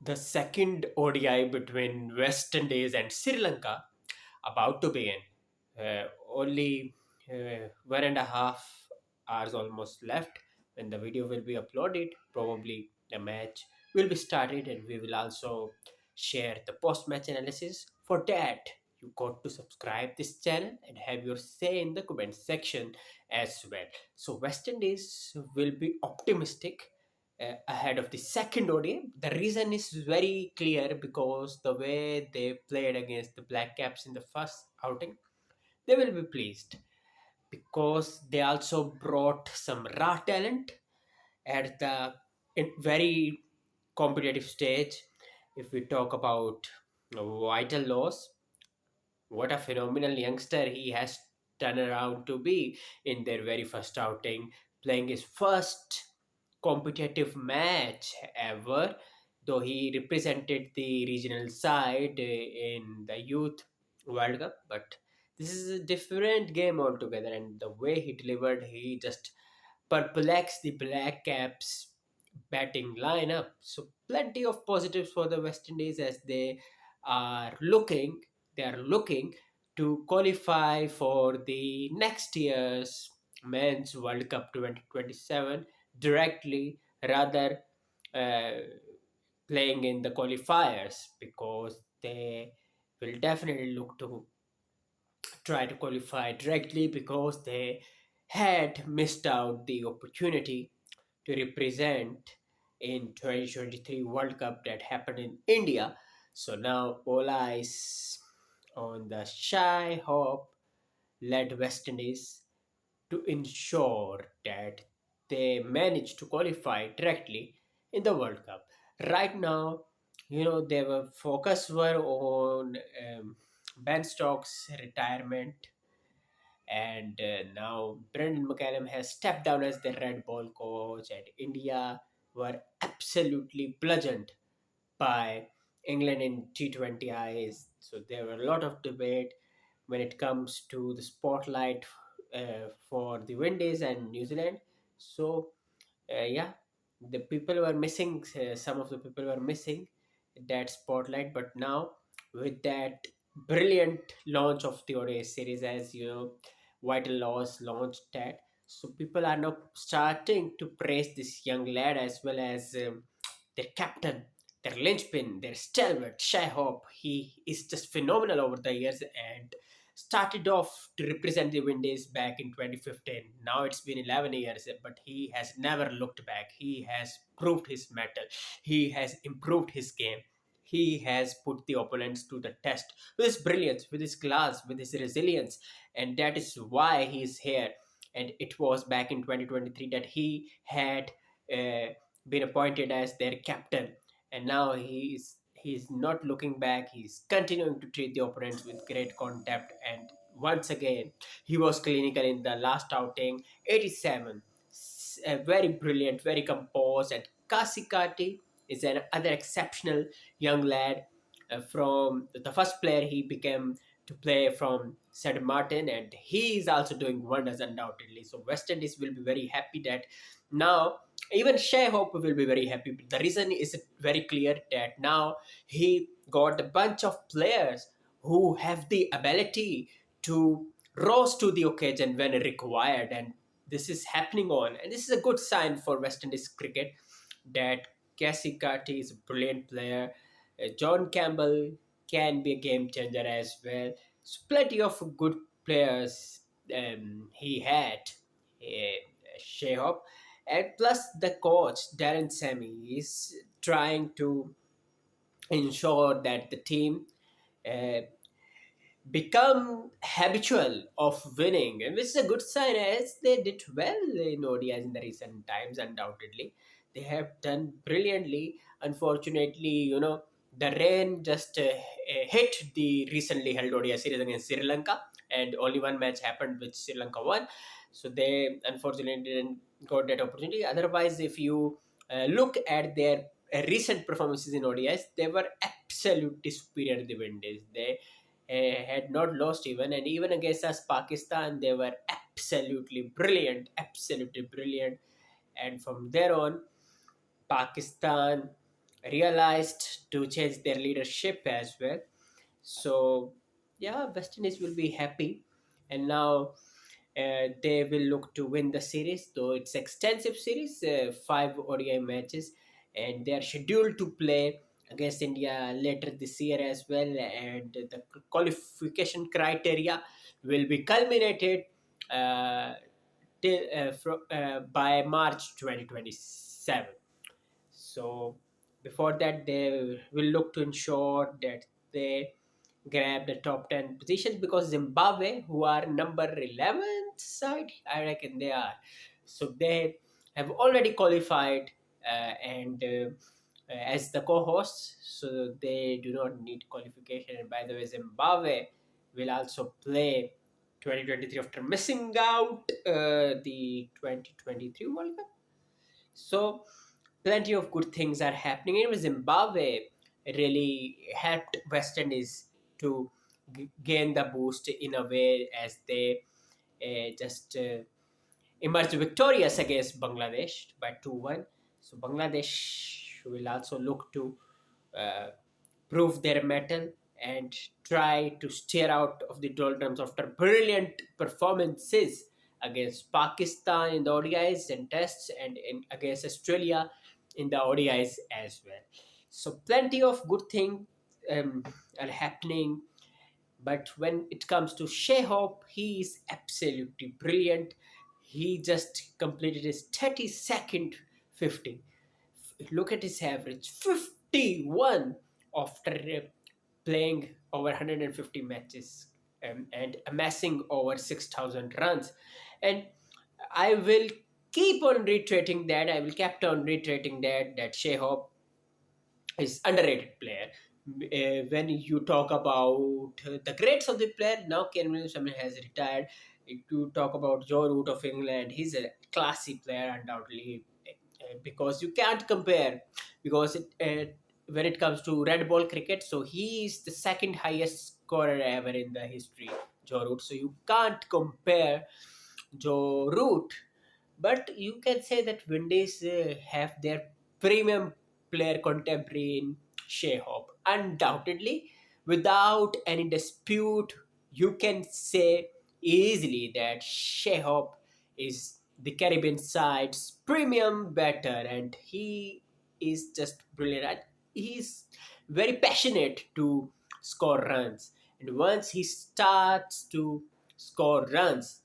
The second ODI between West Indies and Sri Lanka about to begin. Only 1.5 hours almost left when the video will be uploaded. Probably the match will be started, and we will also share the post-match analysis. For that, you got to subscribe this channel and have your say in the comment section as well. So West Indies will be optimistic ahead of the second ODI. The reason is very clear because the way they played against the Black Caps in the first outing, they will be pleased because they also brought some raw talent at the very competitive stage. If we talk about Vitel Lawes, what a phenomenal youngster he has turned around to be in their very first outing, playing his first competitive match ever, though he represented the regional side in the youth World Cup. But this is a different game altogether, and the way he delivered, he just perplexed the Black Caps batting lineup. So plenty of positives for the West Indies as are looking they are looking to qualify for the next year's Men's World Cup 2027 directly, rather uh, playing in the qualifiers, because they will definitely look to try to qualify directly because they had missed out the opportunity to represent in 2023 World Cup that happened in India. So now all eyes on the Shai Hope led West Indies to ensure that they manage to qualify directly in the World Cup. Right now, their focus were on Ben Stokes' retirement, and now Brendan McCallum has stepped down as the red ball coach, and India were absolutely bludgeoned by England in T20 eyes. So there were a lot of debate when it comes to the spotlight for the Windies and New Zealand. So yeah, the people were missing. Some of the people were missing that spotlight, but now with that brilliant launch of the ODI series, as you know, Vital Laws launched that. So people are now starting to praise this young lad as well as their captain, their linchpin, their stalwart, Shai Hope. He is just phenomenal over the years and started off to represent the Windies back in 2015. Now it's been 11 years, but he has never looked back. He has proved his mettle. He has improved his game. He has put the opponents to the test with his brilliance, with his class, with his resilience, and that is why he is here. And it was back in 2023 that he had been appointed as their captain, and now he's not looking back. He's continuing to treat the opponents with great contempt, and once again he was clinical in the last outing. 87, very brilliant, very composed. And Keacy Carty is another exceptional young lad, from the first player he became to play from St. Martin, and he is also doing wonders undoubtedly. So West Indies will be very happy that now, even Shai Hope will be very happy. The reason is very clear that now he got a bunch of players who have the ability to rose to the occasion when required, and this is happening on. And this is a good sign for West Indies cricket that Keacy Carty is a brilliant player. John Campbell can be a game changer as well. So plenty of good players he had. Shai Hope, and plus the coach Darren Sammy is trying to ensure that the team uh, become habitual of winning, and which is a good sign as they did well in ODIs in the recent times. Undoubtedly, they have done brilliantly. Unfortunately, the rain just hit the recently held ODI series against Sri Lanka, and only one match happened which Sri Lanka won. So they unfortunately didn't got that opportunity. Otherwise, if you look at their recent performances in ODIs, they were absolutely superior to the Windies. They had not lost even, and even against us Pakistan they were absolutely brilliant. And from there on, Pakistan realized to change their leadership as well. So yeah, West Indies will be happy, and now they will look to win the series. Though it's extensive series, 5 ODI matches, and they are scheduled to play against India later this year as well. And the qualification criteria will be culminated uh, by March 2027. So before that, they will look to ensure that they grab the top 10 positions, because Zimbabwe, who are number 11th side, I reckon they are. So they have already qualified and as the co-hosts, so they do not need qualification. And by the way, Zimbabwe will also play 2023 after missing out the 2023 World Cup. So plenty of good things are happening. Even Zimbabwe really helped West Indies to gain the boost in a way, as they just emerged victorious against Bangladesh by 2-1. So Bangladesh will also look to uh, prove their mettle and try to steer out of the doldrums after brilliant performances against Pakistan in the ODIs and tests, and against Australia in the ODIs as well. So plenty of good things um, are happening. But when it comes to Shai Hope, he is absolutely brilliant. He just completed his 32nd 50. Look at his average, 51 after playing over 150 matches and amassing over 6,000 runs. And I will keep on reiterating that. I will keep on reiterating that Shai Hope is underrated player. When you talk about the greats of the player, now Ken Williamson has retired. If you talk about Joe Root of England, he's a classy player undoubtedly, because you can't compare, because when it comes to red ball cricket, so he is the second highest scorer ever in the history, Joe Root. So you can't compare Joe Root, but you can say that Windies have their premium player contemporary in Shai Hope. Undoubtedly, without any dispute, you can say easily that Shai Hope is the Caribbean side's premium batter, and he is just brilliant. And he's very passionate to score runs, and once he starts to score runs,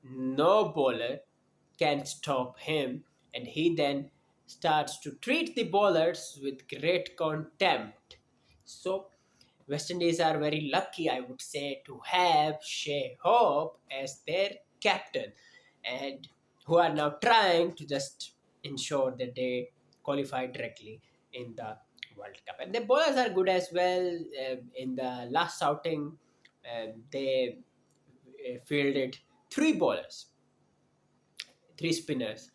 no bowler can stop him, and he then starts to treat the bowlers with great contempt. So, West Indies are very lucky, I would say, to have Shai Hope as their captain, and who are now trying to just ensure that they qualify directly in the World Cup. And the bowlers are good as well. In the last outing, they fielded 3 bowlers, 3 spinners,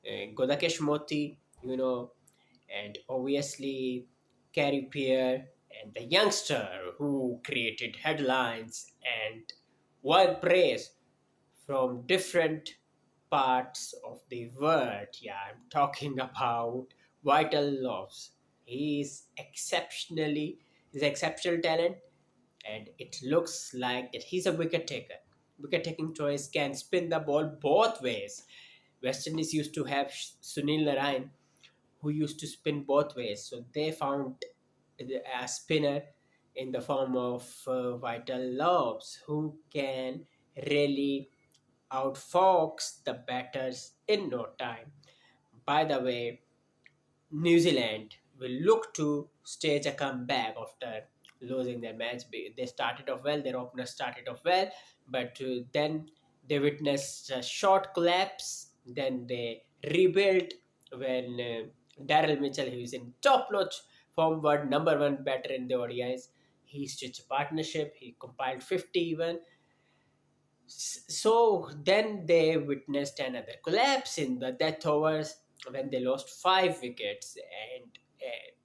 Gudakesh Motie, and obviously Pierre, and the youngster who created headlines and won praise from different parts of the world. Yeah, I'm talking about Vitel Lawes. He's exceptional talent, and it looks like that he's a wicket taker. Wicket taking choice, can spin the ball both ways. West Indies used to have Sunil Narayan, who used to spin both ways. So they found a spinner in the form of Vital Lawes, who can really outfox the batters in no time. By the way, New Zealand will look to stage a comeback after losing their match. They started off well, their opener started off well, but then they witnessed a short collapse. Then they rebuilt when Daryl Mitchell, who is in top notch forward, number one batter in the ODIs, he stitched a partnership, he compiled 50 even. So then they witnessed another collapse in the death overs when they lost 5 wickets, and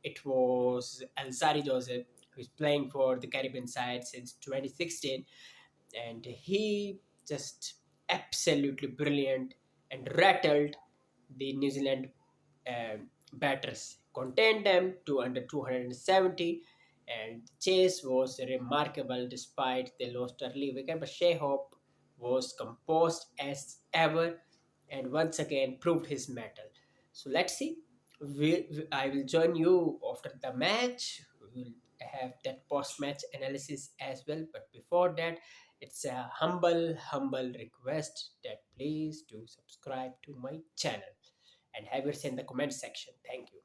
it was Alzari Joseph, who's playing for the Caribbean side since 2016, and he just absolutely brilliant and rattled the New Zealand batters contained them to under 270, and the chase was remarkable despite they lost early wicket. But Shai Hope was composed as ever and once again proved his mettle. So let's see. I will join you after the match. We will have that post-match analysis as well. But before that, it's a humble request that please do subscribe to my channel and have it in the comment section. Thank you.